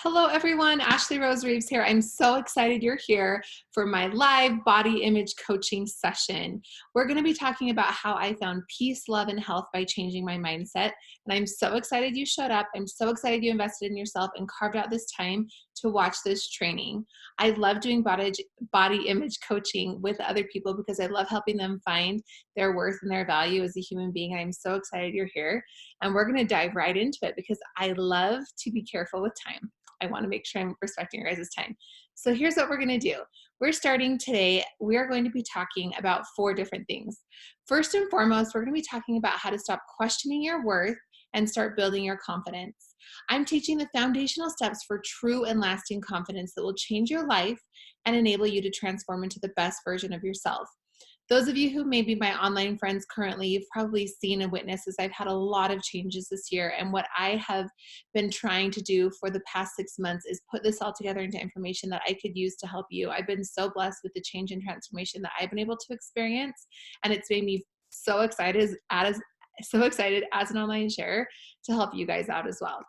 Hello, everyone. Ashley Rose Reeves here. I'm so excited you're here for my live body image coaching session. We're going to be talking about how I found peace, love, and health by changing my mindset. And I'm so excited you showed up. I'm so excited you invested in yourself and carved out this time to watch this training. I love doing body image coaching with other people because I love helping them find their worth and their value as a human being. I'm so excited you're here. And we're going to dive right into it because I love to be careful with time. I want to make sure I'm respecting your guys' time. So here's what we're going to do. We're starting today. We are going to be talking about 4 different things. First and foremost, we're going to be talking about how to stop questioning your worth and start building your confidence. I'm teaching the foundational steps for true and lasting confidence that will change your life and enable you to transform into the best version of yourself. Those of you who may be my online friends currently, you've probably seen and witnessed as I've had a lot of changes this year. And what I have been trying to do for the past 6 months is put this all together into information that I could use to help you. I've been so blessed with the change and transformation that I've been able to experience. And it's made me so excited as an online sharer to help you guys out as well.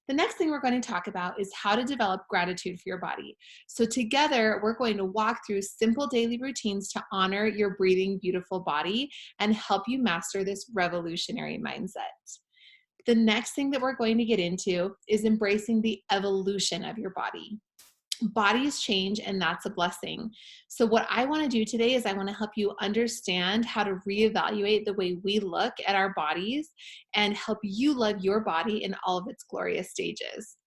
The next thing we're going to talk about is how to develop gratitude for your body. So together, we're going to walk through simple daily routines to honor your breathing, beautiful body and help you master this revolutionary mindset. The next thing that we're going to get into is embracing the evolution of your body. Bodies change, and that's a blessing. So what I want to do today is I want to help you understand how to reevaluate the way we look at our bodies and help you love your body in all of its glorious stages.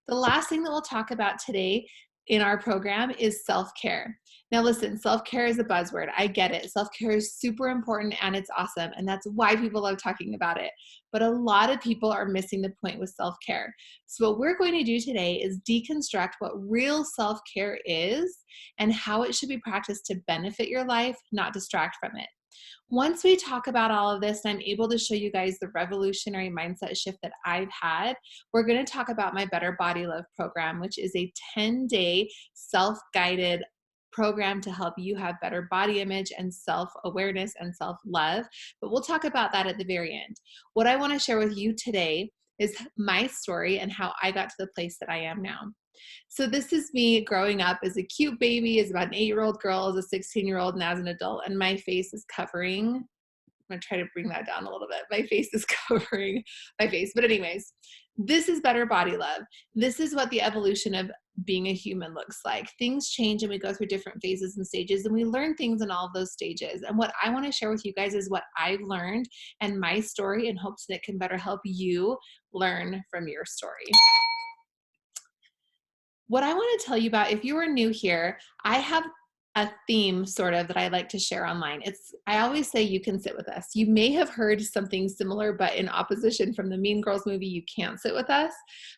The last thing that we'll talk about today in our program is self-care. Now listen, self-care is a buzzword. I get it. Self-care is super important and it's awesome. And that's why people love talking about it. But a lot of people are missing the point with self-care. So what we're going to do today is deconstruct what real self-care is and how it should be practiced to benefit your life, not distract from it. Once we talk about all of this and I'm able to show you guys the revolutionary mindset shift that I've had, we're going to talk about my Better Body Love program, which is a 10-day self-guided program to help you have better body image and self-awareness and self-love. But we'll talk about that at the very end. What I want to share with you today is my story and how I got to the place that I am now. So this is me growing up as a cute baby, as about an 8-year-old girl, as a 16-year-old, and as an adult, and my face is covering. I'm going to try to bring that down a little bit. My face is covering my face. But anyways, this is Better Body Love. This is what the evolution of being a human looks like. Things change and we go through different phases and stages, and we learn things in all of those stages. And what I want to share with you guys is what I've learned and my story in hopes that it can better help you learn from your story. What I want to tell you about, if you are new here, I have a theme sort of that I like to share online. I always say you can sit with us. You may have heard something similar, but in opposition from the Mean Girls movie, You Can't Sit With Us.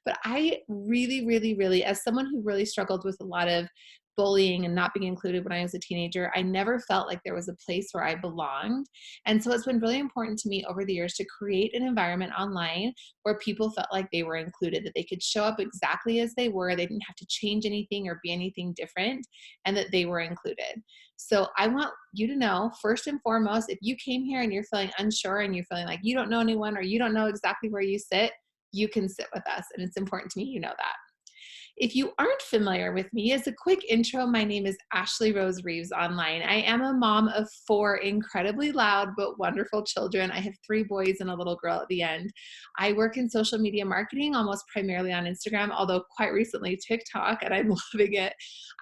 But I really, really, really, as someone who really struggled with a lot of bullying and not being included when I was a teenager, I never felt like there was a place where I belonged. And so it's been really important to me over the years to create an environment online where people felt like they were included, that they could show up exactly as they were. They didn't have to change anything or be anything different, and that they were included. So I want you to know, first and foremost, if you came here and you're feeling unsure and you're feeling like you don't know anyone or you don't know exactly where you sit, you can sit with us. And it's important to me you know that. If you aren't familiar with me, as a quick intro, my name is Ashley Rose Reeves online. I am a mom of 4 incredibly loud but wonderful children. I have 3 boys and a little girl at the end. I work in social media marketing, almost primarily on Instagram, although quite recently TikTok, and I'm loving it.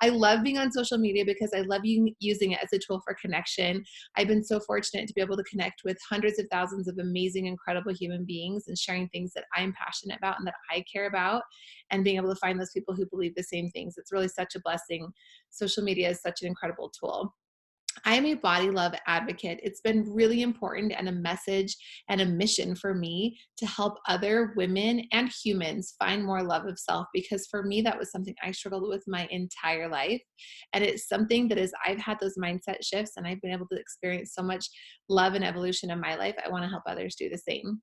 I love being on social media because I love using it as a tool for connection. I've been so fortunate to be able to connect with hundreds of thousands of amazing, incredible human beings and sharing things that I'm passionate about and that I care about, and being able to find those people who believe the same things. It's really such a blessing. Social media is such an incredible tool. I am a body love advocate. It's been really important and a message and a mission for me to help other women and humans find more love of self, because for me, that was something I struggled with my entire life. And it's something that as I've had those mindset shifts and I've been able to experience so much love and evolution in my life, I want to help others do the same.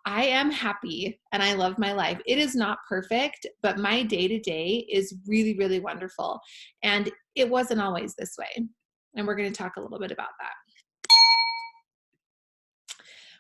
I am happy and I love my life. It is not perfect, but my day-to-day is really, really wonderful. And it wasn't always this way. And we're going to talk a little bit about that.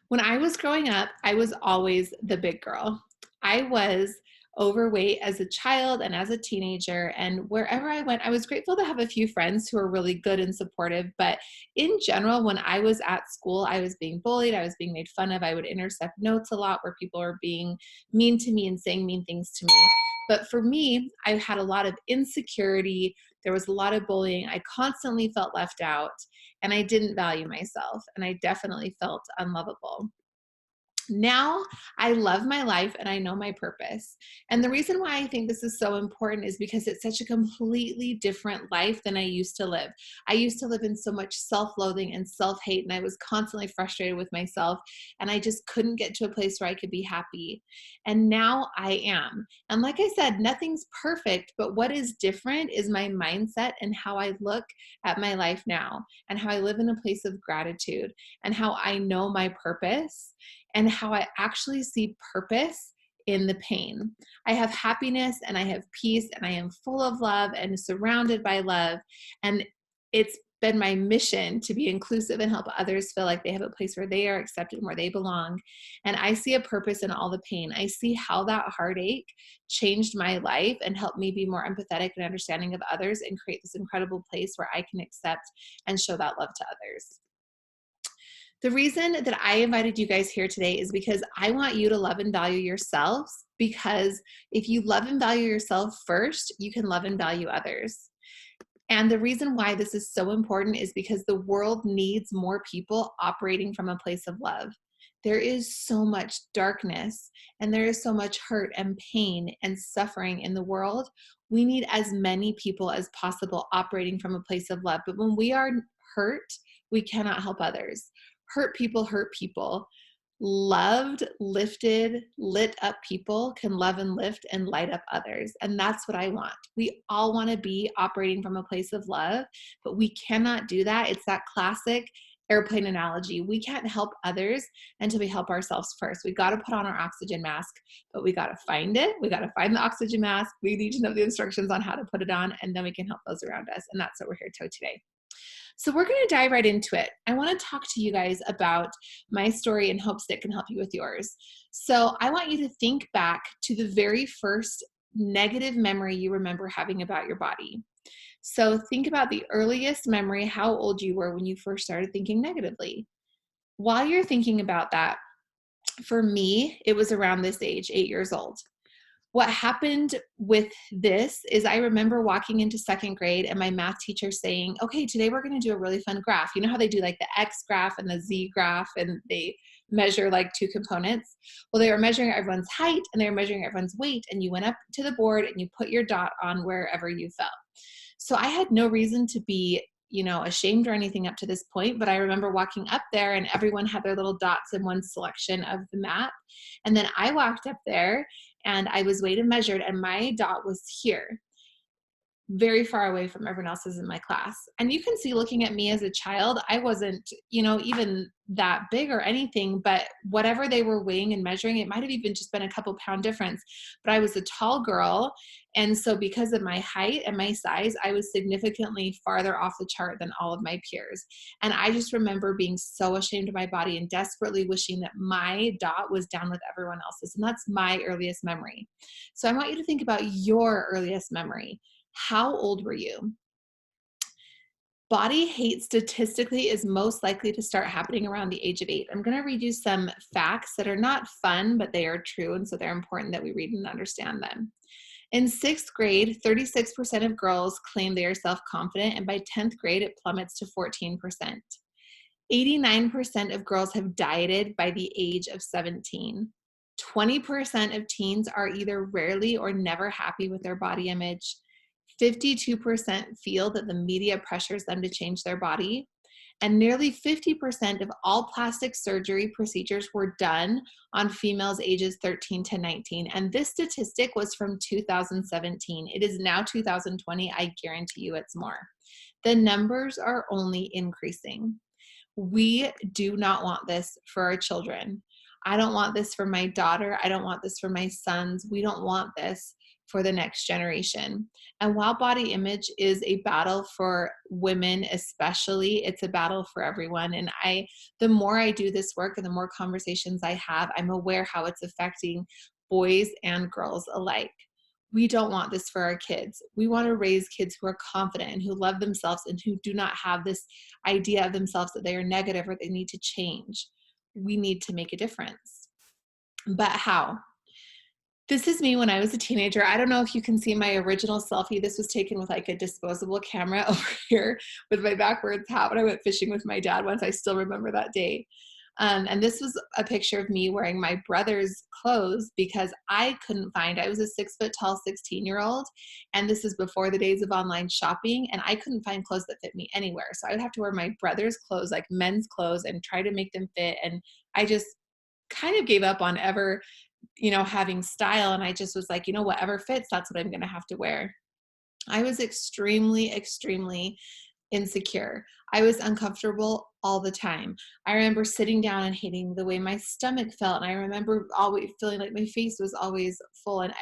When I was growing up, I was always the big girl. I was overweight as a child and as a teenager. And wherever I went, I was grateful to have a few friends who were really good and supportive. But in general, when I was at school, I was being bullied, I was being made fun of. I would intercept notes a lot where people were being mean to me and saying mean things to me. But for me, I had a lot of insecurity. There was a lot of bullying. I constantly felt left out, and I didn't value myself, and I definitely felt unlovable. Now I love my life and I know my purpose. And the reason why I think this is so important is because it's such a completely different life than I used to live. I used to live in so much self-loathing and self-hate, and I was constantly frustrated with myself, and I just couldn't get to a place where I could be happy. And now I am. And like I said, nothing's perfect, but what is different is my mindset and how I look at my life now, and how I live in a place of gratitude, and how I know my purpose, and how I actually see purpose in the pain. I have happiness and I have peace, and I am full of love and surrounded by love. And it's been my mission to be inclusive and help others feel like they have a place where they are accepted and where they belong. And I see a purpose in all the pain. I see how that heartache changed my life and helped me be more empathetic and understanding of others, and create this incredible place where I can accept and show that love to others. The reason that I invited you guys here today is because I want you to love and value yourselves, because if you love and value yourself first, you can love and value others. And the reason why this is so important is because the world needs more people operating from a place of love. There is so much darkness, and there is so much hurt and pain and suffering in the world. We need as many people as possible operating from a place of love. But when we are hurt, we cannot help others. Hurt people hurt people. Loved, lifted, lit up people can love and lift and light up others. And that's what I want. We all want to be operating from a place of love, but we cannot do that. It's that classic airplane analogy. We can't help others until we help ourselves first. We got to put on our oxygen mask, but we got to find it. We got to find the oxygen mask. We need to know the instructions on how to put it on, and then we can help those around us. And that's what we're here to today. So we're going to dive right into it. I want to talk to you guys about my story in hopes that it can help you with yours. So I want you to think back to the very first negative memory you remember having about your body. So think about the earliest memory, how old you were when you first started thinking negatively. While you're thinking about that, for me, it was around this age, 8 years old. What happened with this is I remember walking into second grade and my math teacher saying, okay, today we're going to do a really fun graph. You know how they do like the X graph and the Z graph, and they measure like two components? Well, they were measuring everyone's height and they were measuring everyone's weight, and you went up to the board and you put your dot on wherever you fell. So I had no reason to be ashamed or anything up to this point, but I remember walking up there and everyone had their little dots in one selection of the map. And then I walked up there and I was weighed and measured, and my dot was here, very far away from everyone else's in my class. And you can see, looking at me as a child, I wasn't, even that big or anything, but whatever they were weighing and measuring, it might have even just been a couple pound difference. But I was a tall girl. And so because of my height and my size, I was significantly farther off the chart than all of my peers. And I just remember being so ashamed of my body and desperately wishing that my dot was down with everyone else's. And that's my earliest memory. So I want you to think about your earliest memory. How old were you? Body hate statistically is most likely to start happening around the age of 8. I'm going to read you some facts that are not fun, but they are true, and so they're important that we read and understand them. In 6th grade, 36% of girls claim they are self-confident, and by 10th grade, it plummets to 14%. 89% of girls have dieted by the age of 17. 20% of teens are either rarely or never happy with their body image. 52% feel that the media pressures them to change their body. And nearly 50% of all plastic surgery procedures were done on females ages 13 to 19. And this statistic was from 2017. It is now 2020. I guarantee you it's more. The numbers are only increasing. We do not want this for our children. I don't want this for my daughter. I don't want this for my sons. We don't want this for the next generation. And while body image is a battle for women especially, it's a battle for everyone. And the more I do this work and the more conversations I have, I'm aware how it's affecting boys and girls alike. We don't want this for our kids. We want to raise kids who are confident and who love themselves and who do not have this idea of themselves that they are negative or they need to change. We need to make a difference. But how? This is me when I was a teenager. I don't know if you can see my original selfie. This was taken with like a disposable camera over here with my backwards hat when I went fishing with my dad once. I still remember that day. And this was a picture of me wearing my brother's clothes because I couldn't find, I was a 6 foot tall 16-year-old. And this is before the days of online shopping. And I couldn't find clothes that fit me anywhere. So I would have to wear my brother's clothes, like men's clothes, and try to make them fit. And I just kind of gave up on ever having style. And I just was like, whatever fits, that's what I'm going to have to wear. I was extremely, extremely insecure. I was uncomfortable all the time. I remember sitting down and hating the way my stomach felt. And I remember always feeling like my face was always full and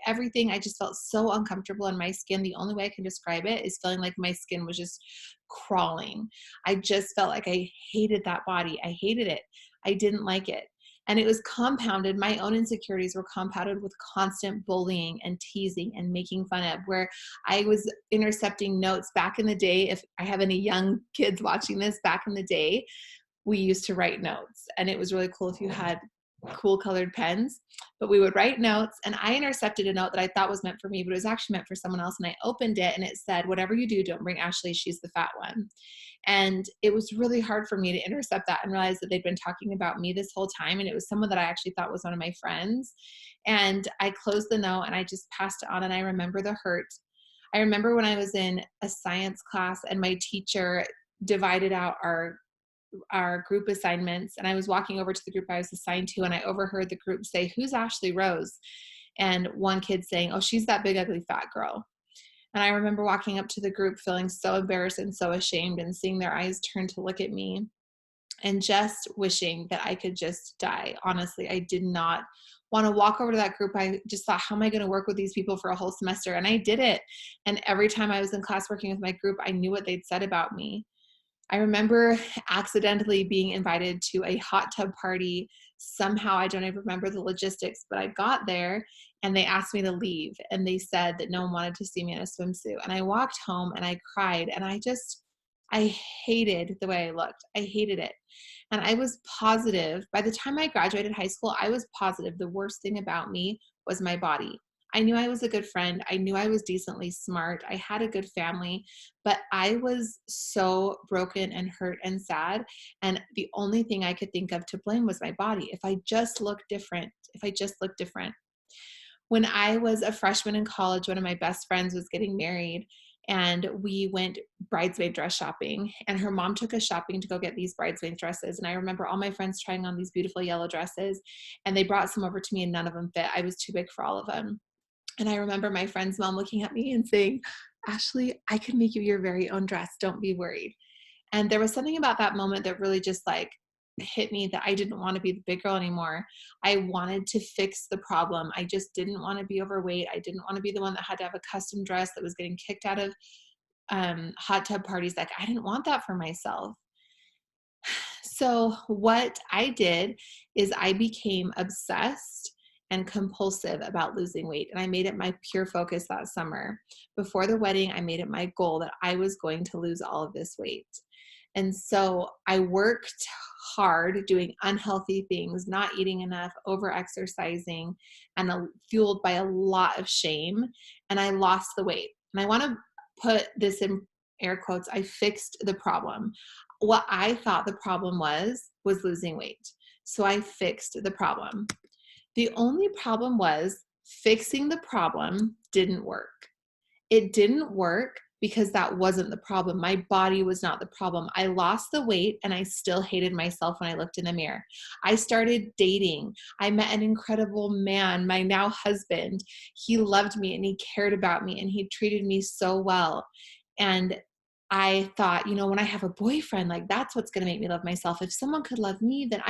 everything. I just felt so uncomfortable in my skin. The only way I can describe it is feeling like my skin was just crawling. I just felt like I hated that body. I hated it. I didn't like it. And it was compounded. My own insecurities were compounded with constant bullying and teasing and making fun of, where I was intercepting notes back in the day. If I have any young kids watching this, back in the day, we used to write notes, and it was really cool if you had cool colored pens, but we would write notes. And I intercepted a note that I thought was meant for me, but it was actually meant for someone else. And I opened it and it said, "Whatever you do, don't bring Ashley. She's the fat one." And it was really hard for me to intercept that and realize that they'd been talking about me this whole time. And it was someone that I actually thought was one of my friends. And I closed the note and I just passed it on. And I remember the hurt. I remember when I was in a science class and my teacher divided out our group assignments, and I was walking over to the group I was assigned to, and I overheard the group say, "Who's Ashley Rose?" And one kid saying, "Oh, she's that big, ugly, fat girl." And I remember walking up to the group feeling so embarrassed and so ashamed, and seeing their eyes turn to look at me and just wishing that I could just die. Honestly, I did not want to walk over to that group. I just thought, how am I going to work with these people for a whole semester? And I did it. And every time I was in class working with my group, I knew what they'd said about me. I remember accidentally being invited to a hot tub party. Somehow, I don't even remember the logistics, but I got there and they asked me to leave. And they said that no one wanted to see me in a swimsuit. And I walked home and I cried. And I hated the way I looked. I hated it. And I was positive. By the time I graduated high school, I was positive the worst thing about me was my body. I knew I was a good friend. I knew I was decently smart. I had a good family, but I was so broken and hurt and sad. And the only thing I could think of to blame was my body. If I just looked different, When I was a freshman in college, one of my best friends was getting married, and we went bridesmaid dress shopping, and her mom took us shopping to go get these bridesmaid dresses. And I remember all my friends trying on these beautiful yellow dresses, and they brought some over to me and none of them fit. I was too big for all of them. And I remember my friend's mom looking at me and saying, "Ashley, I can make you your very own dress. Don't be worried." And there was something about that moment that really just like hit me, that I didn't want to be the big girl anymore. I wanted to fix the problem. I just didn't want to be overweight. I didn't want to be the one that had to have a custom dress that was getting kicked out of hot tub parties. Like, I didn't want that for myself. So what I did is I became obsessed and compulsive about losing weight. And I made it my pure focus that summer. Before the wedding, I made it my goal that I was going to lose all of this weight. And so I worked hard doing unhealthy things, not eating enough, over exercising, and fueled by a lot of shame. And I lost the weight. And I want to put this in air quotes. I fixed the problem. What I thought the problem was losing weight. So I fixed the problem. The only problem was fixing the problem didn't work. It didn't work because that wasn't the problem. My body was not the problem. I lost the weight and I still hated myself when I looked in the mirror. I started dating. I met an incredible man, my now husband. He loved me and he cared about me and he treated me so well. And I thought, when I have a boyfriend, like, that's what's going to make me love myself. If someone could love me, then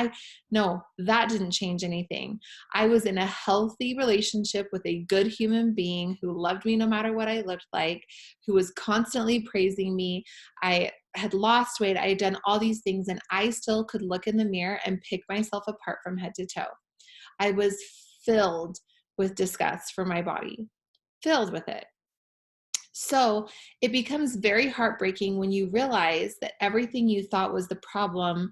no, that didn't change anything. I was in a healthy relationship with a good human being who loved me no matter what I looked like, who was constantly praising me. I had lost weight. I had done all these things, and I still could look in the mirror and pick myself apart from head to toe. I was filled with disgust for my body, filled with it. So it becomes very heartbreaking when you realize that everything you thought was the problem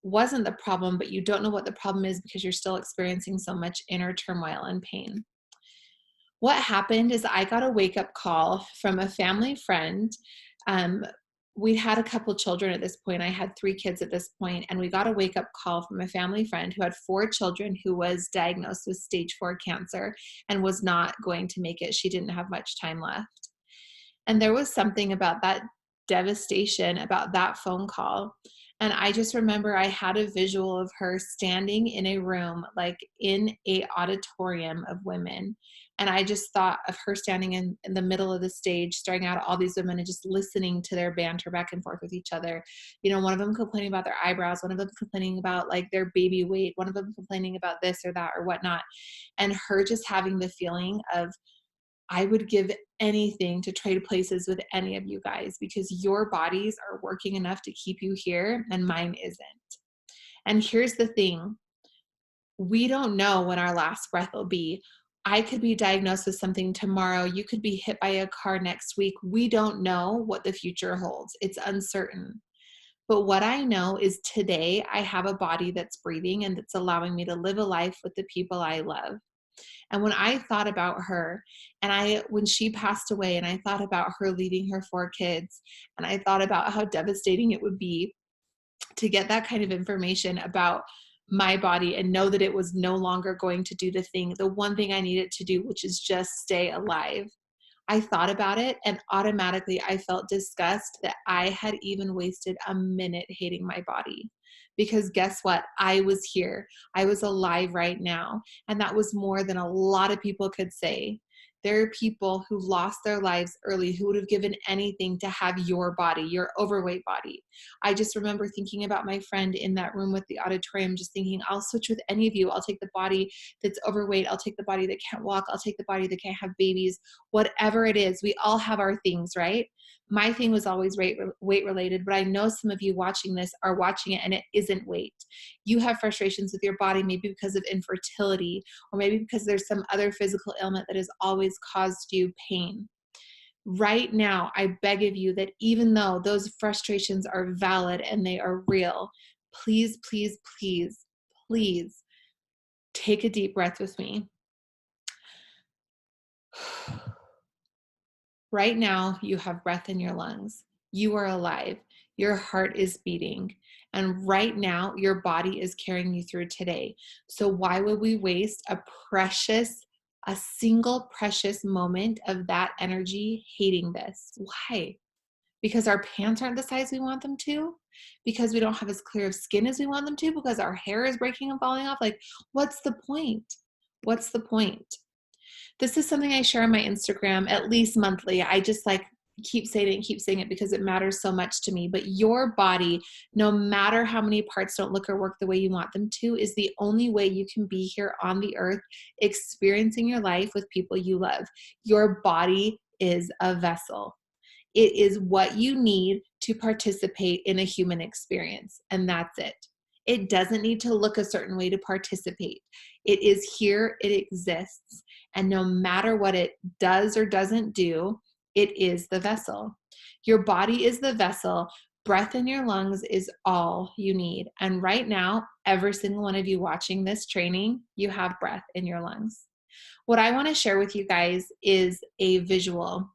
wasn't the problem, but you don't know what the problem is because you're still experiencing so much inner turmoil and pain. What happened is I got a wake up call from a family friend. Um, we had a couple children at this point. I had 3 kids at this point, and we got a wake up call from a family friend who had 4 children, who was diagnosed with stage 4 cancer and was not going to make it. She didn't have much time left. And there was something about that devastation, about that phone call. And I just remember I had a visual of her standing in a room, like in a auditorium of women. And I just thought of her standing in the middle of the stage, staring out at all these women and just listening to their banter back and forth with each other. You know, one of them complaining about their eyebrows, one of them complaining about like their baby weight, one of them complaining about this or that or whatnot. And her just having the feeling of, I would give anything to trade places with any of you guys, because your bodies are working enough to keep you here and mine isn't. And here's the thing. We don't know when our last breath will be. I could be diagnosed with something tomorrow. You could be hit by a car next week. We don't know what the future holds. It's uncertain. But what I know is today I have a body that's breathing and that's allowing me to live a life with the people I love. And when I thought about her, and when she passed away, and I thought about her leaving her 4 kids, and I thought about how devastating it would be to get that kind of information about my body and know that it was no longer going to do the one thing I needed to do, which is just stay alive. I thought about it, and automatically I felt disgust that I had even wasted a minute hating my body. Because guess what? I was here. I was alive right now. And that was more than a lot of people could say. There are people who lost their lives early who would have given anything to have your body, your overweight body. I just remember thinking about my friend in that room with the auditorium, just thinking, I'll switch with any of you. I'll take the body that's overweight. I'll take the body that can't walk. I'll take the body that can't have babies. Whatever it is, we all have our things, right? My thing was always weight related, but I know some of you watching this are watching it and it isn't weight. You have frustrations with your body, maybe because of infertility, or maybe because there's some other physical ailment that has always caused you pain. Right now, I beg of you that even though those frustrations are valid and they are real, please, please, please, please take a deep breath with me. Right now, you have breath in your lungs. You are alive. Your heart is beating. And right now, your body is carrying you through today. So why would we waste a single precious moment of that energy hating this? Why? Because our pants aren't the size we want them to? Because we don't have as clear of skin as we want them to? Because our hair is breaking and falling off? Like, what's the point? What's the point? This is something I share on my Instagram at least monthly. I just keep saying it because it matters so much to me. But your body, no matter how many parts don't look or work the way you want them to, is the only way you can be here on the earth experiencing your life with people you love. Your body is a vessel. It is what you need to participate in a human experience, and that's it. It doesn't need to look a certain way to participate. It is here, it exists, and no matter what it does or doesn't do, it is the vessel. Your body is the vessel. Breath in your lungs is all you need. And right now, every single one of you watching this training, you have breath in your lungs. What I want to share with you guys is a visual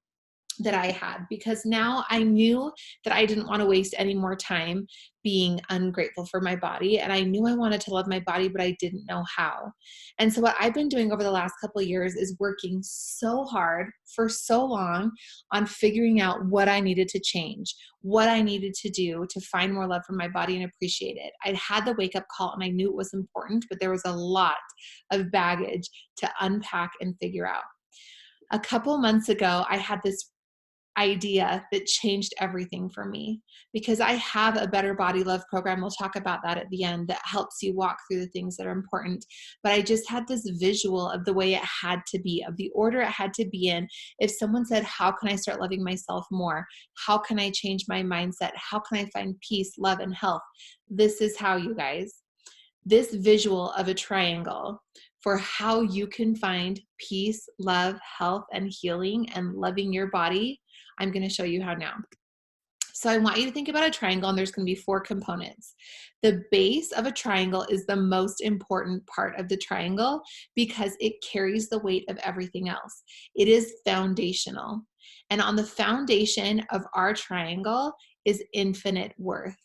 that I had, because now I knew that I didn't want to waste any more time being ungrateful for my body. And I knew I wanted to love my body, but I didn't know how. And so what I've been doing over the last couple of years is working so hard for so long on figuring out what I needed to change, what I needed to do to find more love for my body and appreciate it. I'd had the wake up call and I knew it was important, but there was a lot of baggage to unpack and figure out. A couple months ago, I had this idea that changed everything for me, because I have a Better Body Love program. We'll talk about that at the end, that helps you walk through the things that are important. But I just had this visual of the way it had to be, of the order it had to be in. If someone said, how can I start loving myself more? How can I change my mindset? How can I find peace, love, and health? This is how, you guys. This visual of a triangle for how you can find peace, love, health, and healing and loving your body, I'm going to show you how now. So I want you to think about a triangle, and there's going to be 4 components. The base of a triangle is the most important part of the triangle because it carries the weight of everything else. It is foundational. And on the foundation of our triangle is infinite worth.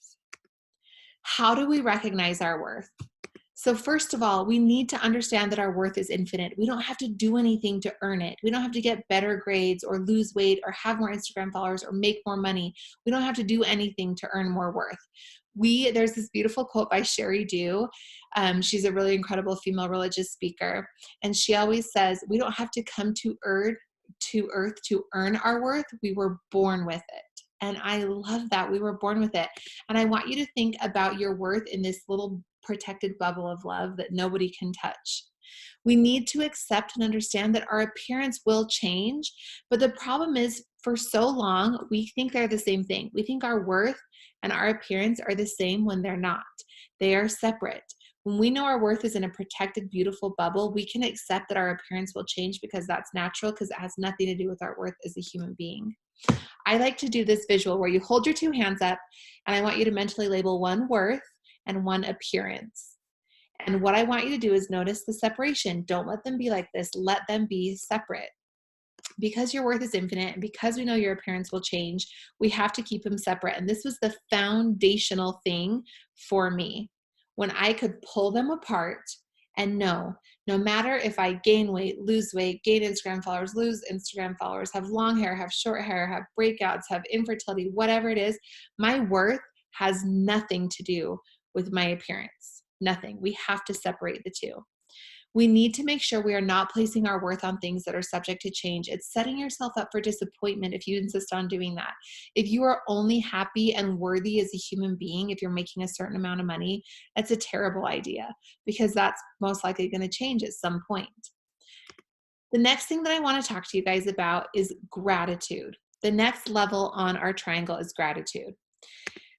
How do we recognize our worth? So first of all, we need to understand that our worth is infinite. We don't have to do anything to earn it. We don't have to get better grades or lose weight or have more Instagram followers or make more money. We don't have to do anything to earn more worth. There's this beautiful quote by Sherry Dew. She's a really incredible female religious speaker. And she always says, we don't have to come to earth to earn our worth. We were born with it. And I love that. We were born with it. And I want you to think about your worth in this little protected bubble of love that nobody can touch. We need to accept and understand that our appearance will change. But the problem is, for so long, we think they're the same thing. We think our worth and our appearance are the same when they're not. They are separate. When we know our worth is in a protected, beautiful bubble, we can accept that our appearance will change because that's natural, because it has nothing to do with our worth as a human being. I like to do this visual where you hold your 2 hands up, and I want you to mentally label 1 worth and 1 appearance. And what I want you to do is notice the separation. Don't let them be like this. Let them be separate. Because your worth is infinite and because we know your appearance will change, we have to keep them separate. And this was the foundational thing for me, when I could pull them apart and know, no matter if I gain weight, lose weight, gain Instagram followers, lose Instagram followers, have long hair, have short hair, have breakouts, have infertility, whatever it is, my worth has nothing to do with my appearance. Nothing. We have to separate the 2. We need to make sure we are not placing our worth on things that are subject to change. It's setting yourself up for disappointment if you insist on doing that. If you are only happy and worthy as a human being, if you're making a certain amount of money, that's a terrible idea, because that's most likely going to change at some point. The next thing that I want to talk to you guys about is gratitude. The next level on our triangle is gratitude.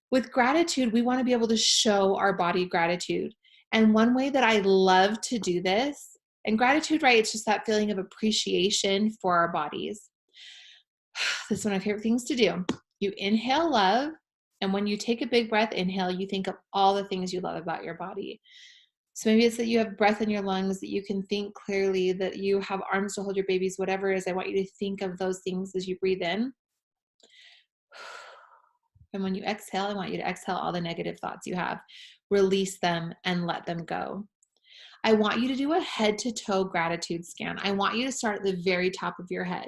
With gratitude, we want to be able to show our body gratitude. And one way that I love to do this, and gratitude, right, it's just that feeling of appreciation for our bodies. This is one of my favorite things to do. You inhale love, and when you take a big breath, inhale, you think of all the things you love about your body. So maybe it's that you have breath in your lungs, that you can think clearly, that you have arms to hold your babies, whatever it is. I want you to think of those things as you breathe in. And when you exhale, I want you to exhale all the negative thoughts you have. Release them and let them go. I want you to do a head to toe gratitude scan. I want you to start at the very top of your head.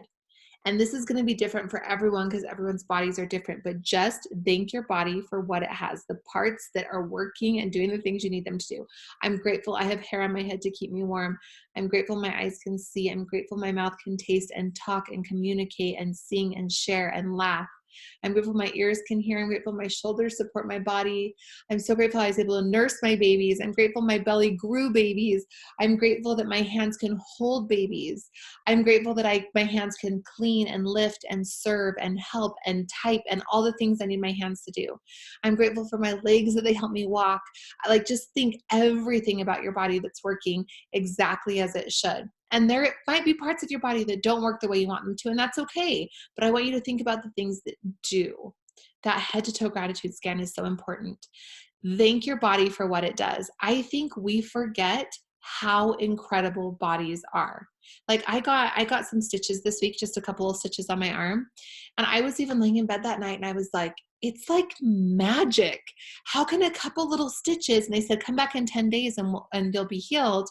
And this is going to be different for everyone because everyone's bodies are different, but just thank your body for what it has, the parts that are working and doing the things you need them to do. I'm grateful I have hair on my head to keep me warm. I'm grateful my eyes can see. I'm grateful my mouth can taste and talk and communicate and sing and share and laugh. I'm grateful my ears can hear. I'm grateful my shoulders support my body. I'm so grateful I was able to nurse my babies. I'm grateful my belly grew babies. I'm grateful that my hands can hold babies. I'm grateful that my hands can clean and lift and serve and help and type and all the things I need my hands to do. I'm grateful for my legs that they help me walk. Just think everything about your body that's working exactly as it should. And there might be parts of your body that don't work the way you want them to, and that's okay. But I want you to think about the things that do. That head to toe gratitude scan is so important. Thank your body for what it does. I think we forget how incredible bodies are. Like I got some stitches this week, just a couple of stitches on my arm. And I was even laying in bed that night and I was like, it's like magic. How can a couple little stitches, and they said, come back in 10 days and they'll be healed.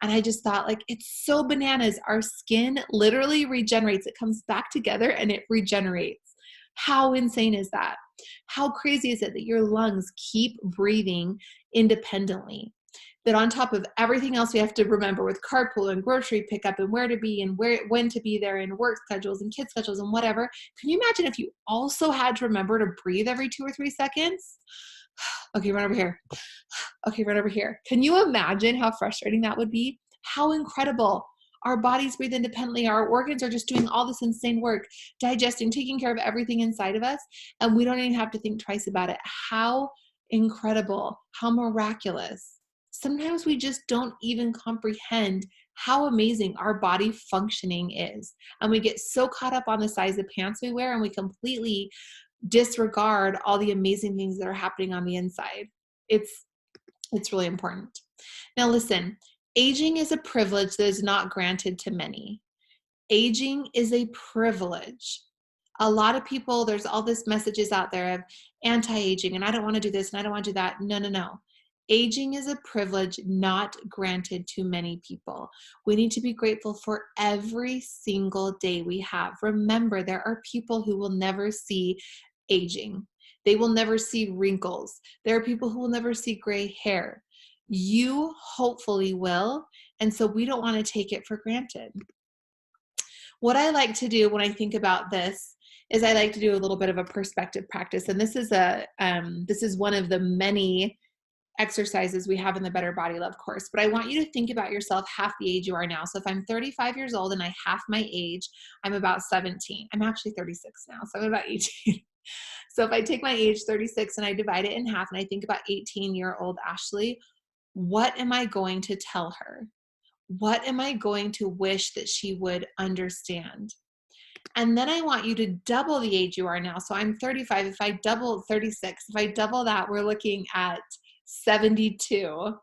And I just thought, like, it's so bananas. Our skin literally regenerates. It comes back together and it regenerates. How insane is that? How crazy is it that your lungs keep breathing independently? That on top of everything else we have to remember with carpool and grocery pickup and where to be and when to be there and work schedules and kid schedules and whatever. Can you imagine if you also had to remember to breathe every 2 or 3 seconds? Okay, run over here. Okay, run over here. Can you imagine how frustrating that would be? How incredible. Our bodies breathe independently. Our organs are just doing all this insane work, digesting, taking care of everything inside of us, and we don't even have to think twice about it. How incredible. How miraculous. Sometimes we just don't even comprehend how amazing our body functioning is. And we get so caught up on the size of pants we wear, and we completely disregard all the amazing things that are happening on the inside. It's really important. Now listen, aging is a privilege that is not granted to many. Aging is a privilege. A lot of people, there's all this messages out there of anti-aging, and I don't want to do this and I don't want to do that. No, no, no. Aging is a privilege not granted to many people. We need to be grateful for every single day we have. Remember, there are people who will never see aging. They will never see wrinkles. There are people who will never see gray hair. You hopefully will. And so we don't want to take it for granted. What I like to do when I think about this is I like to do a little bit of a perspective practice. And this is one of the many exercises we have in the Better Body Love course. But I want you to think about yourself half the age you are now. So if I'm 35 years old and I half my age, I'm about 17. I'm actually 36 now, so I'm about 18. So if I take my age 36 and I divide it in half and I think about 18-year-old Ashley, what am I going to tell her? What am I going to wish that she would understand? And then I want you to double the age you are now. So I'm 35. If I double 36, if I double that, we're looking at 72.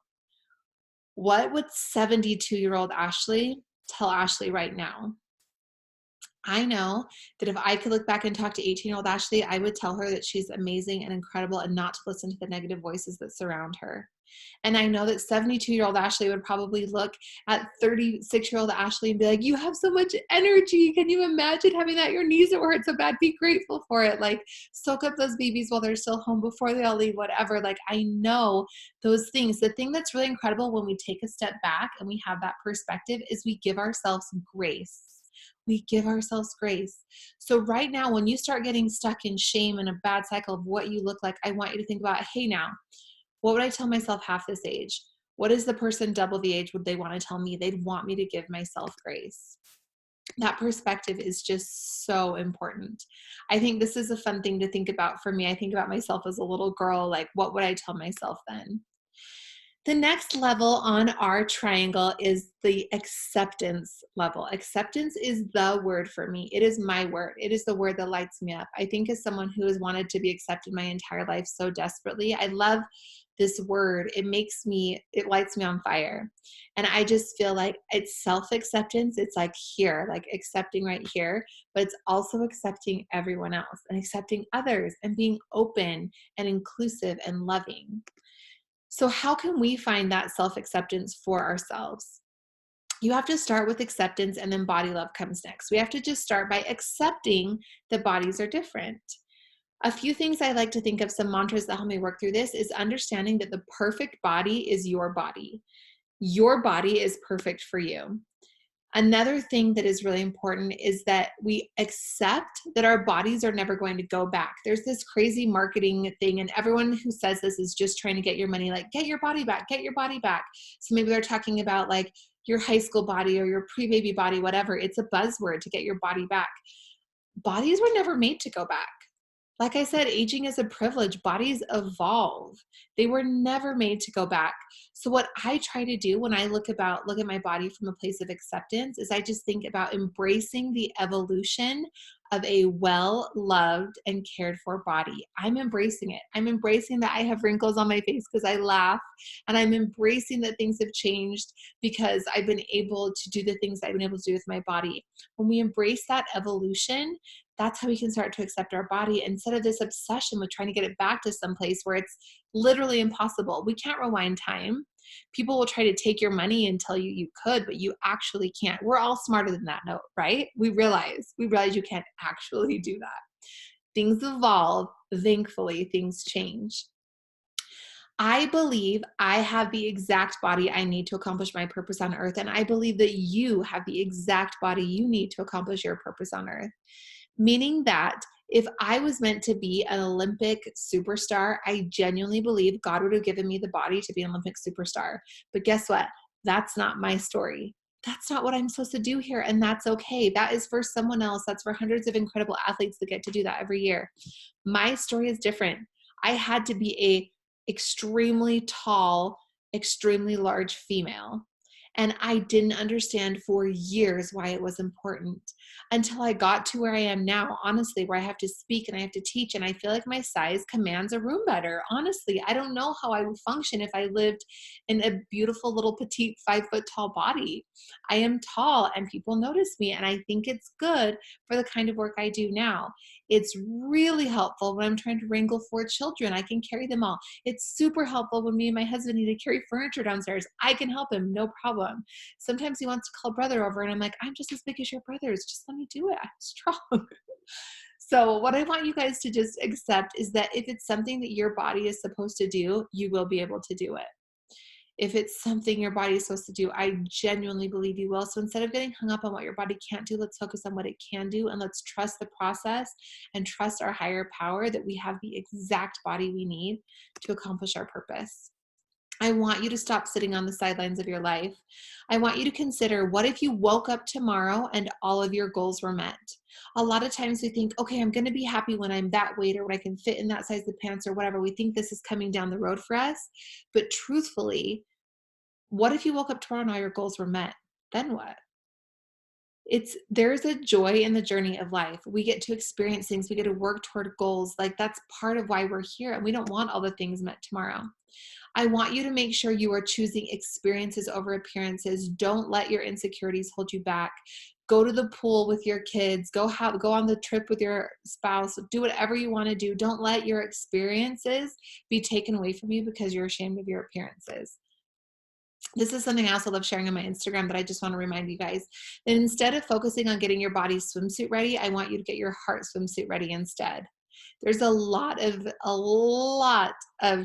What would 72-year-old Ashley tell Ashley right now? I know that if I could look back and talk to 18-year-old Ashley, I would tell her that she's amazing and incredible and not to listen to the negative voices that surround her. And I know that 72-year-old Ashley would probably look at 36-year-old Ashley and be like, you have so much energy. Can you imagine having that? Your knees don't hurt so bad. Be grateful for it. Like, soak up those babies while they're still home before they all leave, whatever. Like, I know those things. The thing that's really incredible when we take a step back and we have that perspective is we give ourselves grace. We give ourselves grace. So right now, when you start getting stuck in shame and a bad cycle of what you look like, I want you to think about, hey, now, what would I tell myself half this age? What is the person double the age would they want to tell me? They'd want me to give myself grace. That perspective is just so important. I think this is a fun thing to think about for me. I think about myself as a little girl, like, what would I tell myself then? The next level on our triangle is the acceptance level. Acceptance is the word for me. It is my word. It is the word that lights me up. I think as someone who has wanted to be accepted my entire life so desperately, I love this word. It lights me on fire. And I just feel like it's self-acceptance. It's like here, like accepting right here, but it's also accepting everyone else and accepting others and being open and inclusive and loving. So how can we find that self-acceptance for ourselves? You have to start with acceptance, and then body love comes next. We have to just start by accepting that bodies are different. A few things I like to think of, some mantras that help me work through this, is understanding that the perfect body is your body. Your body is perfect for you. Another thing that is really important is that we accept that our bodies are never going to go back. There's this crazy marketing thing, and everyone who says this is just trying to get your money, like, get your body back, get your body back. So maybe they're talking about like your high school body or your pre-baby body, whatever. It's a buzzword to get your body back. Bodies were never made to go back. Like I said, aging is a privilege. Bodies evolve. They were never made to go back. So what I try to do when I look at my body from a place of acceptance is I just think about embracing the evolution of a well-loved and cared for body. I'm embracing it. I'm embracing that I have wrinkles on my face because I laugh, and I'm embracing that things have changed because I've been able to do the things I've been able to do with my body. When we embrace that evolution, that's how we can start to accept our body instead of this obsession with trying to get it back to some place where it's literally impossible. We can't rewind time. People will try to take your money and tell you could, but you actually can't. We're all smarter than that note, right? We realize you can't actually do that. Things evolve. Thankfully, things change. I believe I have the exact body I need to accomplish my purpose on earth. And I believe that you have the exact body you need to accomplish your purpose on earth. Meaning that if I was meant to be an Olympic superstar, I genuinely believe God would have given me the body to be an Olympic superstar. But guess what? That's not my story. That's not what I'm supposed to do here. And that's okay. That is for someone else. That's for hundreds of incredible athletes that get to do that every year. My story is different. I had to be a extremely tall extremely large female. And I didn't understand for years why it was important until I got to where I am now, honestly, where I have to speak and I have to teach. And I feel like my size commands a room better. Honestly, I don't know how I would function if I lived in a beautiful little petite 5 foot tall body. I am tall and people notice me. And I think it's good for the kind of work I do now. It's really helpful when I'm trying to wrangle 4 children. I can carry them all. It's super helpful when me and my husband need to carry furniture downstairs. I can help him, no problem. Sometimes he wants to call brother over and I'm like, I'm just as big as your brothers. Just let me do it. I'm strong. So what I want you guys to just accept is that if it's something that your body is supposed to do, you will be able to do it. If it's something your body is supposed to do, I genuinely believe you will. So instead of getting hung up on what your body can't do, let's focus on what it can do, and let's trust the process and trust our higher power that we have the exact body we need to accomplish our purpose. I want you to stop sitting on the sidelines of your life. I want you to consider, what if you woke up tomorrow and all of your goals were met? A lot of times we think, okay, I'm going to be happy when I'm that weight or when I can fit in that size of pants or whatever. We think this is coming down the road for us. But truthfully, what if you woke up tomorrow and all your goals were met? Then what? There's a joy in the journey of life. We get to experience things. We get to work toward goals. Like, that's part of why we're here. And we don't want all the things met tomorrow. I want you to make sure you are choosing experiences over appearances. Don't let your insecurities hold you back. Go to the pool with your kids. Go on the trip with your spouse. Do whatever you want to do. Don't let your experiences be taken away from you because you're ashamed of your appearances. This is something I also love sharing on my Instagram, but I just want to remind you guys that instead of focusing on getting your body's swimsuit ready, I want you to get your heart swimsuit ready instead. There's a lot of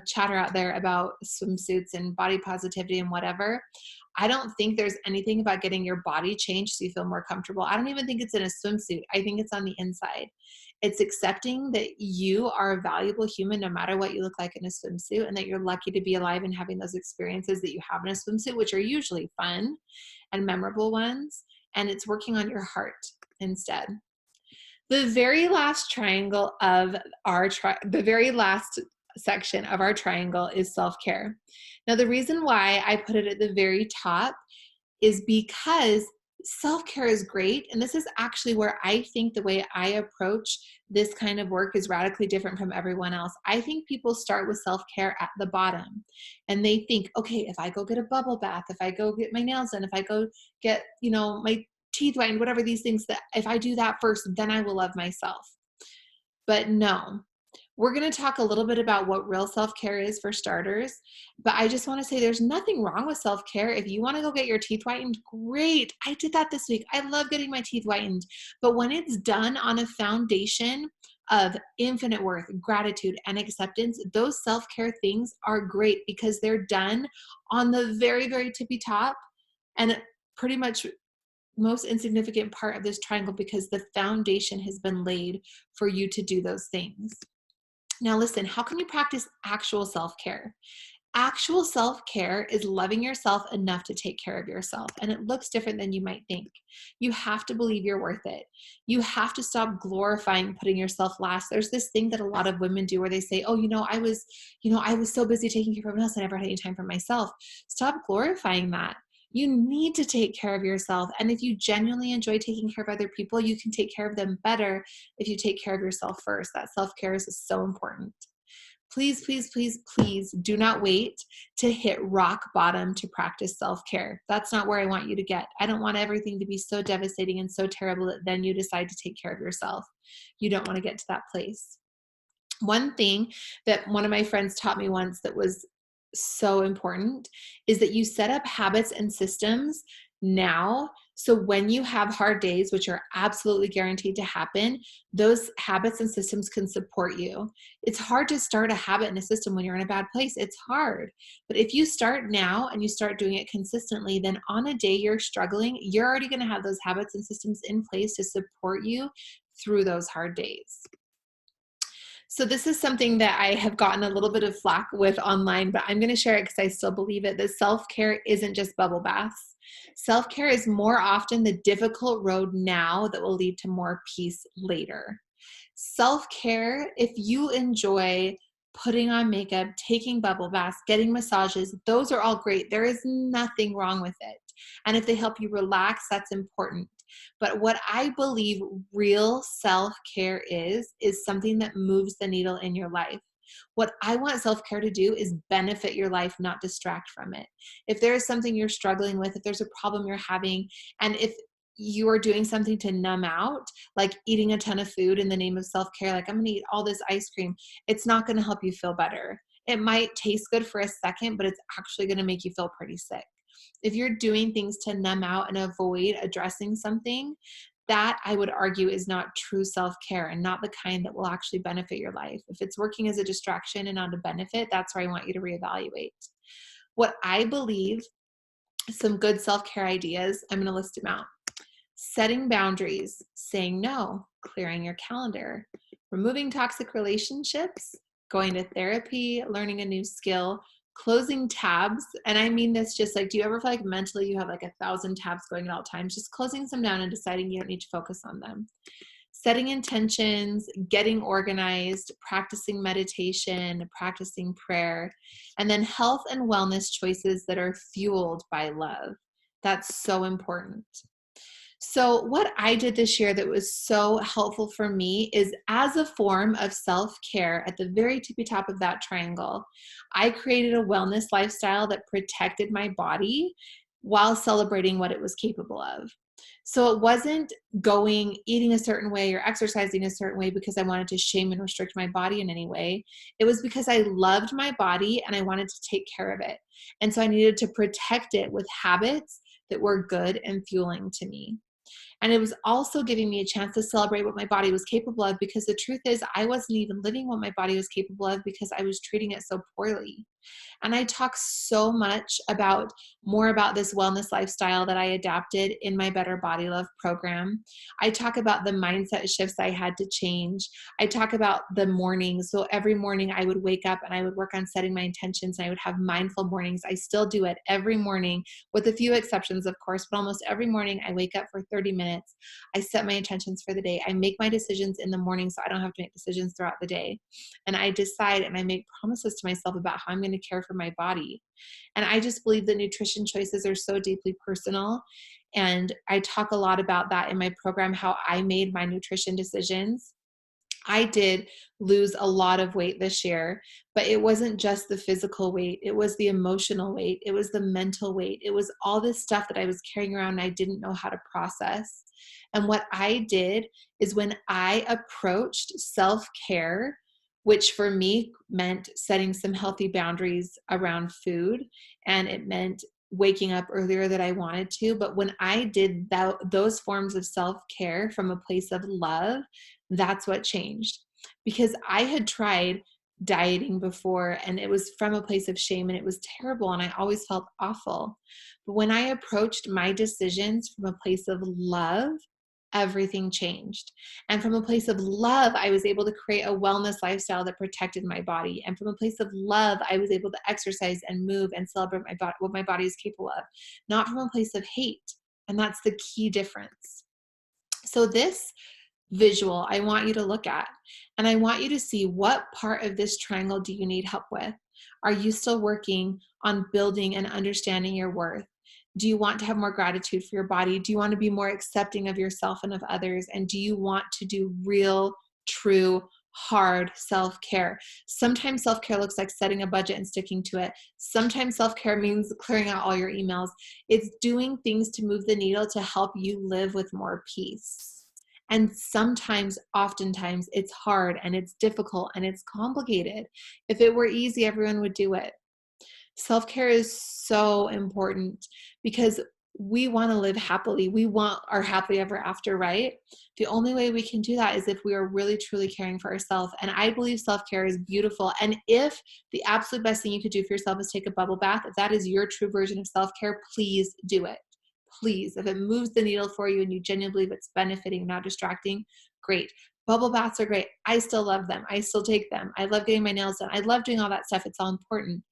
chatter out there about swimsuits and body positivity and whatever. I don't think there's anything about getting your body changed so you feel more comfortable. I don't even think it's in a swimsuit. I think it's on the inside. It's accepting that you are a valuable human no matter what you look like in a swimsuit, and that you're lucky to be alive and having those experiences that you have in a swimsuit, which are usually fun and memorable ones. And it's working on your heart instead. The very last triangle of the very last section of our triangle is self-care. Now, the reason why I put it at the very top is because self-care is great. And this is actually where I think the way I approach this kind of work is radically different from everyone else. I think people start with self-care at the bottom and they think, okay, if I go get a bubble bath, if I go get my nails done, if I go get, my teeth whitened, whatever these things, that if I do that first, then I will love myself. But no, we're going to talk a little bit about what real self-care is for starters, but I just want to say there's nothing wrong with self-care. If you want to go get your teeth whitened, great. I did that this week. I love getting my teeth whitened. But when it's done on a foundation of infinite worth, gratitude, and acceptance, those self-care things are great because they're done on the very, very tippy top and pretty much most insignificant part of this triangle because the foundation has been laid for you to do those things. Now listen, how can you practice actual self-care? Actual self-care is loving yourself enough to take care of yourself, and it looks different than you might think. You have to believe you're worth it. You have to stop glorifying putting yourself last. There's this thing that a lot of women do where they say, oh, I was so busy taking care of everyone else, I never had any time for myself. Stop glorifying that. You need to take care of yourself. And if you genuinely enjoy taking care of other people, you can take care of them better if you take care of yourself first. That self-care is so important. Please, please, please, please do not wait to hit rock bottom to practice self-care. That's not where I want you to get. I don't want everything to be so devastating and so terrible that then you decide to take care of yourself. You don't want to get to that place. One thing that one of my friends taught me once that was so important is that you set up habits and systems now. So when you have hard days, which are absolutely guaranteed to happen, those habits and systems can support you. It's hard to start a habit and a system when you're in a bad place. It's hard. But if you start now and you start doing it consistently, then on a day you're struggling, you're already going to have those habits and systems in place to support you through those hard days. So this is something that I have gotten a little bit of flack with online, but I'm going to share it because I still believe it, that self-care isn't just bubble baths. Self-care is more often the difficult road now that will lead to more peace later. Self-care, if you enjoy putting on makeup, taking bubble baths, getting massages, those are all great. There is nothing wrong with it. And if they help you relax, that's important. But what I believe real self-care is something that moves the needle in your life. What I want self-care to do is benefit your life, not distract from it. If there is something you're struggling with, if there's a problem you're having, and if you are doing something to numb out, like eating a ton of food in the name of self-care, like I'm going to eat all this ice cream, it's not going to help you feel better. It might taste good for a second, but it's actually going to make you feel pretty sick. If you're doing things to numb out and avoid addressing something, that I would argue is not true self-care and not the kind that will actually benefit your life. If it's working as a distraction and not a benefit, that's where I want you to reevaluate. What I believe, some good self-care ideas, I'm going to list them out. Setting boundaries, saying no, clearing your calendar, removing toxic relationships, going to therapy, learning a new skill, closing tabs. And I mean this just like, do you ever feel like mentally you have like 1,000 tabs going at all times? Just closing some down and deciding you don't need to focus on them. Setting intentions, getting organized, practicing meditation, practicing prayer, and then health and wellness choices that are fueled by love. That's so important. So what I did this year that was so helpful for me is, as a form of self-care at the very tippy top of that triangle, I created a wellness lifestyle that protected my body while celebrating what it was capable of. So it wasn't eating a certain way or exercising a certain way because I wanted to shame and restrict my body in any way. It was because I loved my body and I wanted to take care of it. And so I needed to protect it with habits that were good and fueling to me. And it was also giving me a chance to celebrate what my body was capable of, because the truth is I wasn't even living what my body was capable of because I was treating it so poorly. And I talk so much more about this wellness lifestyle that I adapted in my Better Body Love program. I talk about the mindset shifts I had to change. I talk about the mornings. So every morning I would wake up and I would work on setting my intentions, and I would have mindful mornings. I still do it every morning, with a few exceptions, of course, but almost every morning I wake up for 30 minutes. I set my intentions for the day. I make my decisions in the morning so I don't have to make decisions throughout the day. And I decide and I make promises to myself about how I'm going to care for my body. And I just believe that nutrition choices are so deeply personal. And I talk a lot about that in my program, how I made my nutrition decisions. I did lose a lot of weight this year, but it wasn't just the physical weight. It was the emotional weight. It was the mental weight. It was all this stuff that I was carrying around and I didn't know how to process. And what I did is, when I approached self-care, which for me meant setting some healthy boundaries around food, and it meant waking up earlier than I wanted to. But when I did those forms of self-care from a place of love, that's what changed. Because I had tried dieting before and it was from a place of shame and it was terrible and I always felt awful. But when I approached my decisions from a place of love, everything changed. And from a place of love, I was able to create a wellness lifestyle that protected my body. And from a place of love, I was able to exercise and move and celebrate what my body is capable of, not from a place of hate. And that's the key difference. So this visual I want you to look at, and I want you to see, what part of this triangle do you need help with? Are you still working on building and understanding your worth? Do you want to have more gratitude for your body? Do you want to be more accepting of yourself and of others? And do you want to do real, true, hard self-care? Sometimes self-care looks like setting a budget and sticking to it. Sometimes self-care means clearing out all your emails. It's doing things to move the needle to help you live with more peace. And sometimes, oftentimes, it's hard and it's difficult and it's complicated. If it were easy, everyone would do it. Self-care is so important because we want to live happily. We want our happily ever after, right? The only way we can do that is if we are really, truly caring for ourselves. And I believe self-care is beautiful. And if the absolute best thing you could do for yourself is take a bubble bath, if that is your true version of self-care, please do it. Please. If it moves the needle for you and you genuinely believe it's benefiting, not distracting, great. Bubble baths are great. I still love them. I still take them. I love getting my nails done. I love doing all that stuff. It's all important.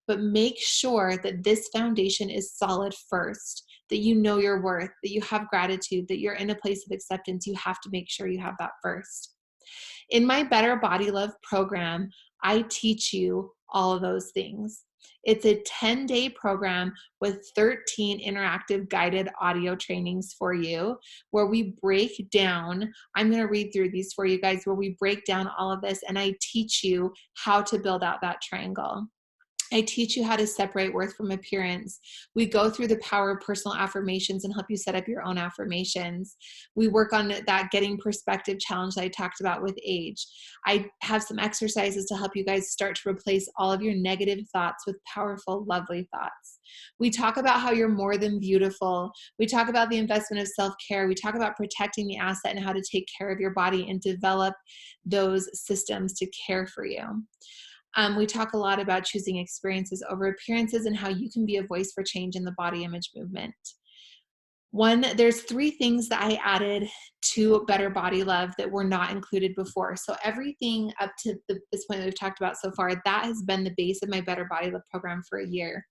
But make sure that this foundation is solid first, that you know your worth, that you have gratitude, that you're in a place of acceptance. You have to make sure you have that first. In my Better Body Love program, I teach you all of those things. It's a 10-day program with 13 interactive guided audio trainings for you where we break down, I'm going to read through these for you guys, where we break down all of this and I teach you how to build out that triangle. I teach you how to separate worth from appearance. We go through the power of personal affirmations and help you set up your own affirmations. We work on that getting perspective challenge that I talked about with age. I have some exercises to help you guys start to replace all of your negative thoughts with powerful, lovely thoughts. We talk about how you're more than beautiful. We talk about the investment of self-care. We talk about protecting the asset and how to take care of your body and develop those systems to care for you. We talk a lot about choosing experiences over appearances and how you can be a voice for change in the body image movement. There's 3 things that I added to Better Body Love that were not included before. So everything up to this point that we've talked about so far, that has been the base of my Better Body Love program for a year.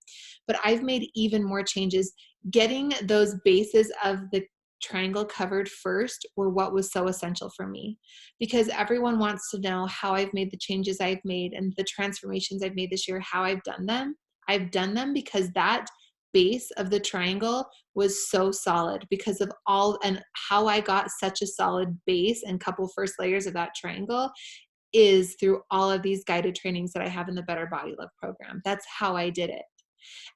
But I've made even more changes. Getting those bases of the triangle covered first were what was so essential for me, because everyone wants to know how I've made the changes I've made and the transformations I've made this year, how I've done them. I've done them because that base of the triangle was so solid because of all, and how I got such a solid base and couple first layers of that triangle is through all of these guided trainings that I have in the Better Body Love program. That's how I did it.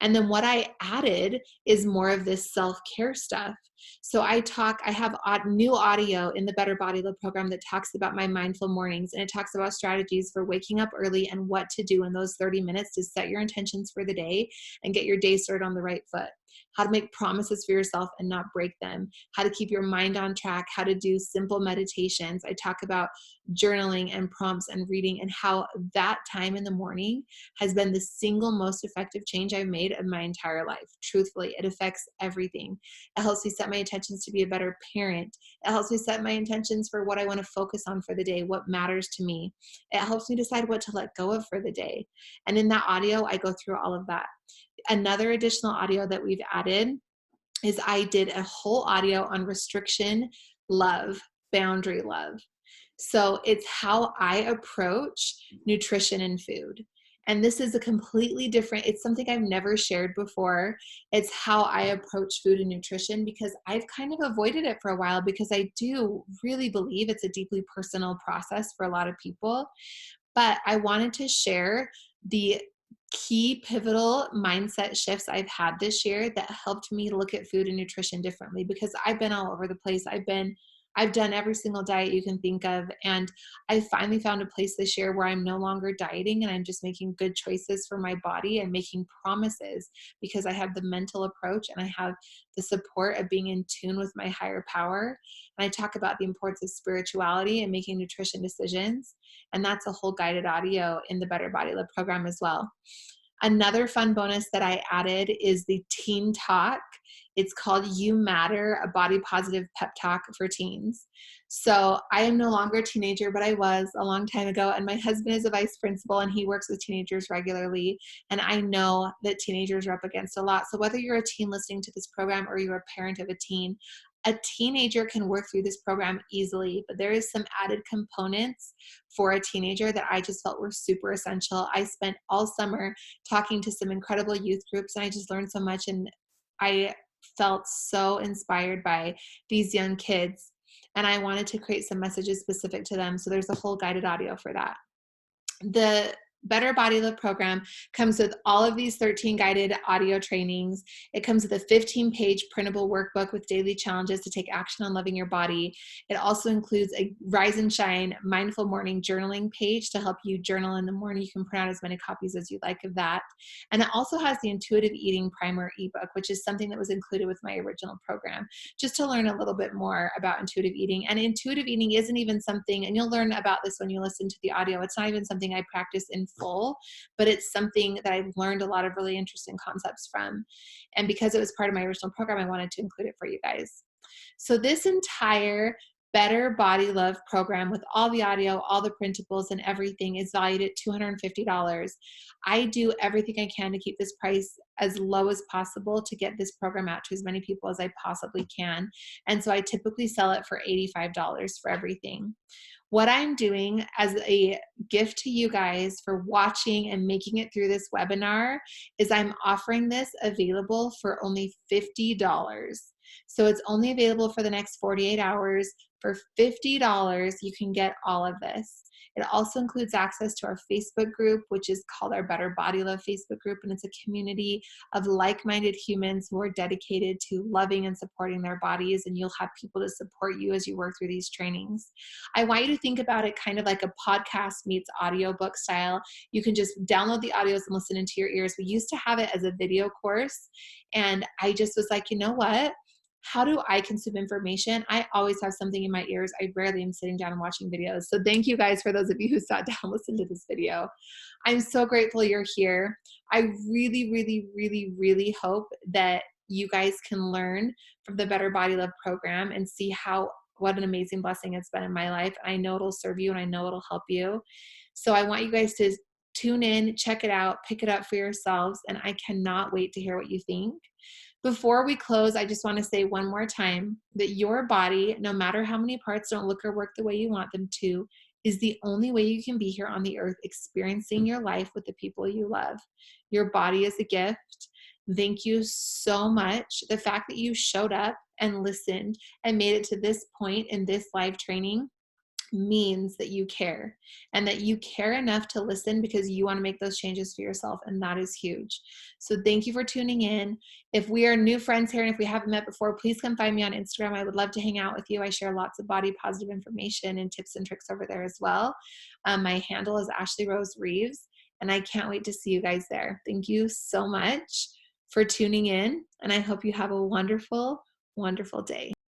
And then what I added is more of this self-care stuff. So I have new audio in the Better Body Love program that talks about my mindful mornings, and it talks about strategies for waking up early and what to do in those 30 minutes to set your intentions for the day and get your day started on the right foot. How to make promises for yourself and not break them, how to keep your mind on track, how to do simple meditations. I talk about journaling and prompts and reading, and how that time in the morning has been the single most effective change I've made of my entire life. Truthfully, it affects everything. It helps me set my intentions to be a better parent. It helps me set my intentions for what I want to focus on for the day, what matters to me. It helps me decide what to let go of for the day. And in that audio, I go through all of that. Another additional audio that we've added is I did a whole audio on restriction love, boundary love. So it's how I approach nutrition and food. And this is a completely different, it's something I've never shared before. It's how I approach food and nutrition, because I've kind of avoided it for a while because I do really believe it's a deeply personal process for a lot of people. But I wanted to share the key pivotal mindset shifts I've had this year that helped me look at food and nutrition differently, because I've been all over the place. I've done every single diet you can think of. And I finally found a place this year where I'm no longer dieting and I'm just making good choices for my body and making promises, because I have the mental approach and I have the support of being in tune with my higher power. And I talk about the importance of spirituality and making nutrition decisions. And that's a whole guided audio in the Better Body Love program as well. Another fun bonus that I added is the Teen Talk. It's called You Matter, a body positive pep talk for teens. So I am no longer a teenager, but I was a long time ago. And my husband is a vice principal and he works with teenagers regularly. And I know that teenagers are up against a lot. So whether you're a teen listening to this program or you're a parent of a teenager can work through this program easily, but there is some added components for a teenager that I just felt were super essential. I spent all summer talking to some incredible youth groups and I just learned so much, and I felt so inspired by these young kids, and I wanted to create some messages specific to them. So there's a whole guided audio for that. The Better Body Love program comes with all of these 13 guided audio trainings. It comes with a 15-page printable workbook with daily challenges to take action on loving your body. It also includes a Rise and Shine mindful morning journaling page to help you journal in the morning. You can print out as many copies as you'd like of that. And it also has the Intuitive Eating Primer ebook, which is something that was included with my original program, just to learn a little bit more about intuitive eating. And intuitive eating isn't even something, and you'll learn about this when you listen to the audio, it's not even something I practice in full, but it's something that I've learned a lot of really interesting concepts from. And because it was part of my original program, I wanted to include it for you guys. So this entire Better Body Love program with all the audio, all the printables, and everything is valued at $250. I do everything I can to keep this price as low as possible to get this program out to as many people as I possibly can. And so I typically sell it for $85 for everything. What I'm doing as a gift to you guys for watching and making it through this webinar is I'm offering this available for only $50. So it's only available for the next 48 hours. For $50, you can get all of this. It also includes access to our Facebook group, which is called our Better Body Love Facebook group, and it's a community of like-minded humans who are dedicated to loving and supporting their bodies, and you'll have people to support you as you work through these trainings. I want you to think about it kind of like a podcast meets audiobook style. You can just download the audios and listen into your ears. We used to have it as a video course, and I just was like, you know what? How do I consume information? I always have something in my ears. I rarely am sitting down and watching videos. So thank you guys for those of you who sat down and listened to this video. I'm so grateful you're here. I really, really, really, really hope that you guys can learn from the Better Body Love program and see what an amazing blessing it's been in my life. I know it'll serve you and I know it'll help you. So I want you guys to tune in, check it out, pick it up for yourselves, and I cannot wait to hear what you think. Before we close, I just want to say one more time that your body, no matter how many parts don't look or work the way you want them to, is the only way you can be here on the earth experiencing your life with the people you love. Your body is a gift. Thank you so much. The fact that you showed up and listened and made it to this point in this live training means that you care, and that you care enough to listen because you want to make those changes for yourself, and that is huge. So thank you for tuning in. If we are new friends here and if we haven't met before, please come find me on Instagram. I would love to hang out with you. I share lots of body positive information and tips and tricks over there as well. My handle is Ashley Rose Reeves, and I can't wait to see you guys there. Thank you so much for tuning in, and I hope you have a wonderful, wonderful day.